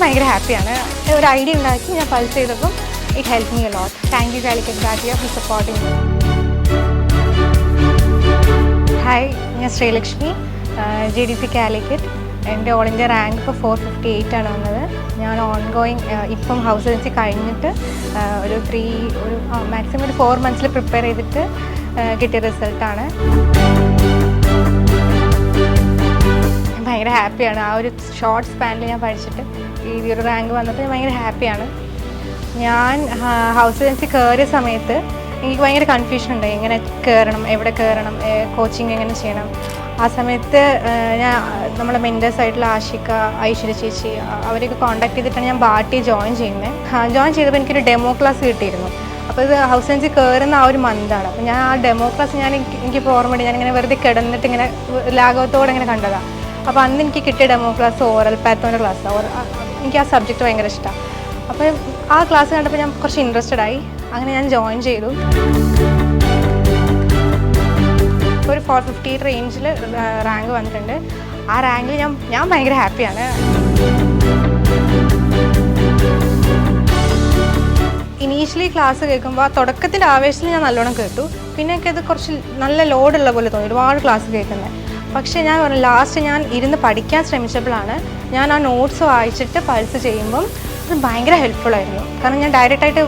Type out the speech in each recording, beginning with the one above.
ഭയങ്കര ഹാപ്പിയാണ്. ഒരു ഐഡിയ ഉണ്ടാക്കി ഞാൻ പൾസ് ചെയ്തപ്പം it help me a lot. Thank you Calicut Bhatia for supporting me. Hi, ഞാൻ ശ്രീലക്ഷ്മി, GDC കാലിക്കറ്റ്. എൻ്റെ ഓൾ ഇന്ത്യ റാങ്ക് ഇപ്പോൾ 458 ആണ് വന്നത്. ഞാൻ ഓൺഗോയിങ് ഇപ്പം ഹൗസ് ഏജൻസി കഴിഞ്ഞിട്ട് ഒരു മാക്സിമം ഒരു 4 മന്ത്സിൽ പ്രിപ്പയർ ചെയ്തിട്ട് കിട്ടിയ റിസൾട്ടാണ്. ഭയങ്കര ഹാപ്പിയാണ്. ആ ഒരു ഷോർട്ട് സ്പാനിൽ ഞാൻ പഠിച്ചിട്ട് ഈ ഒരു റാങ്ക് വന്നപ്പോൾ ഞാൻ ഭയങ്കര ഹാപ്പിയാണ്. ഞാൻ ഹൗസ് ഏജൻസി കയറിയ സമയത്ത് എനിക്ക് ഭയങ്കര കൺഫ്യൂഷൻ ഉണ്ട്, എങ്ങനെ കയറണം, എവിടെ കയറണം, കോച്ചിങ് എങ്ങനെ ചെയ്യണം. ആ സമയത്ത് ഞാൻ നമ്മളെ മെൻറ്റേഴ്സായിട്ടുള്ള ആഷിക, ഐശ്വര്യ ചേച്ചി അവരെയൊക്കെ കോൺടാക്ട് ചെയ്തിട്ടാണ് ഞാൻ ബാട്ടി ജോയിൻ ചെയ്യുന്നത്. ജോയിൻ ചെയ്തപ്പോൾ എനിക്കൊരു ഡെമോ ക്ലാസ് കിട്ടിയിരുന്നു. അപ്പോൾ ഇത് ഹൗസ് ഏജൻസി കയറുന്ന ആ ഒരു മന്താണ്. അപ്പോൾ ഞാൻ ആ ഡെമോ ക്ലാസ് എനിക്കിപ്പോൾ ഓർമ്മയുണ്ട്, ഞാനിങ്ങനെ വെറുതെ കിടന്നിട്ട് ഇങ്ങനെ ലാഘവത്തോടെ ഇങ്ങനെ കണ്ടതാണ്. അപ്പോൾ അന്ന് എനിക്ക് കിട്ടിയ ഡെമോ ക്ലാസ് ഓറൽ പാത്തോൻ്റെ ക്ലാസ്സാണ്. എനിക്ക് ആ സബ്ജക്റ്റ് ഭയങ്കര ഇഷ്ടമാണ്. അപ്പോൾ ആ ക്ലാസ് കണ്ടപ്പോൾ ഞാൻ കുറച്ച് ഇൻട്രസ്റ്റഡ് ആയി. അങ്ങനെ ഞാൻ ജോയിൻ ചെയ്തു. ഒരു 450 റേഞ്ചിൽ റാങ്ക് വന്നിട്ടുണ്ട്. ആ റാങ്കിൽ ഞാൻ ഭയങ്കര ഹാപ്പിയാണ്. ഇനീഷ്യലി ക്ലാസ് കേൾക്കുമ്പോൾ ആ തുടക്കത്തിൻ്റെ ആവേശത്തിൽ ഞാൻ നല്ലോണം കേട്ടു. പിന്നെയൊക്കെ അത് കുറച്ച് നല്ല ലോഡുള്ള പോലെ തോന്നി, ഒരുപാട് ക്ലാസ് കേൾക്കുന്നത്. പക്ഷേ ഞാൻ പറഞ്ഞു, ലാസ്റ്റ് ഞാൻ ഇരുന്ന് പഠിക്കാൻ ശ്രമിച്ചപ്പോഴാണ് ഞാൻ ആ നോട്ട്സ് വായിച്ചിട്ട് പൾസ് ചെയ്യുമ്പം അത് ഭയങ്കര ഹെൽപ്ഫുള്ളായിരുന്നു. കാരണം ഞാൻ ഡയറക്റ്റായിട്ട്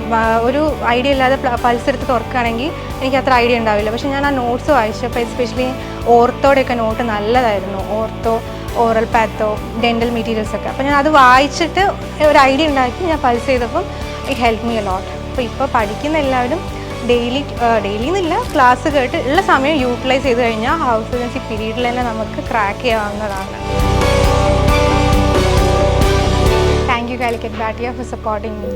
ഒരു ഐഡിയ ഇല്ലാതെ പൾസ് എടുത്ത് തുറക്കുകയാണെങ്കിൽ എനിക്ക് അത്ര ഐഡിയ ഉണ്ടാവില്ല. പക്ഷേ ഞാൻ ആ നോട്ട്സ് വായിച്ചപ്പോൾ എസ്പെഷ്യലി ഓർത്തോടെയൊക്കെ നോട്ട് നല്ലതായിരുന്നു. ഓർത്തോ, ഓറൽ പാത്തോ, ഡെൻ്റൽ മെറ്റീരിയൽസൊക്കെ. അപ്പോൾ ഞാൻ അത് വായിച്ചിട്ട് ഒരു ഐഡിയ ഉണ്ടാക്കി ഞാൻ പൾസ് ചെയ്തപ്പം ഇറ്റ് ഹെൽപ്പ് മീ എ ലോട്ട്. അപ്പോൾ ഇപ്പോൾ പഠിക്കുന്ന എല്ലാവരും ഡെയിലി എന്നില്ല, ക്ലാസ് കേട്ട് ഉള്ള സമയം യൂട്ടിലൈസ് ചെയ്ത് കഴിഞ്ഞാൽ ഹൗസ് ഏജൻസി പീരീഡിൽ തന്നെ നമുക്ക് ക്രാക്ക് ചെയ്യാവുന്നതാണ്. Thank you Calicut Batia for supporting me.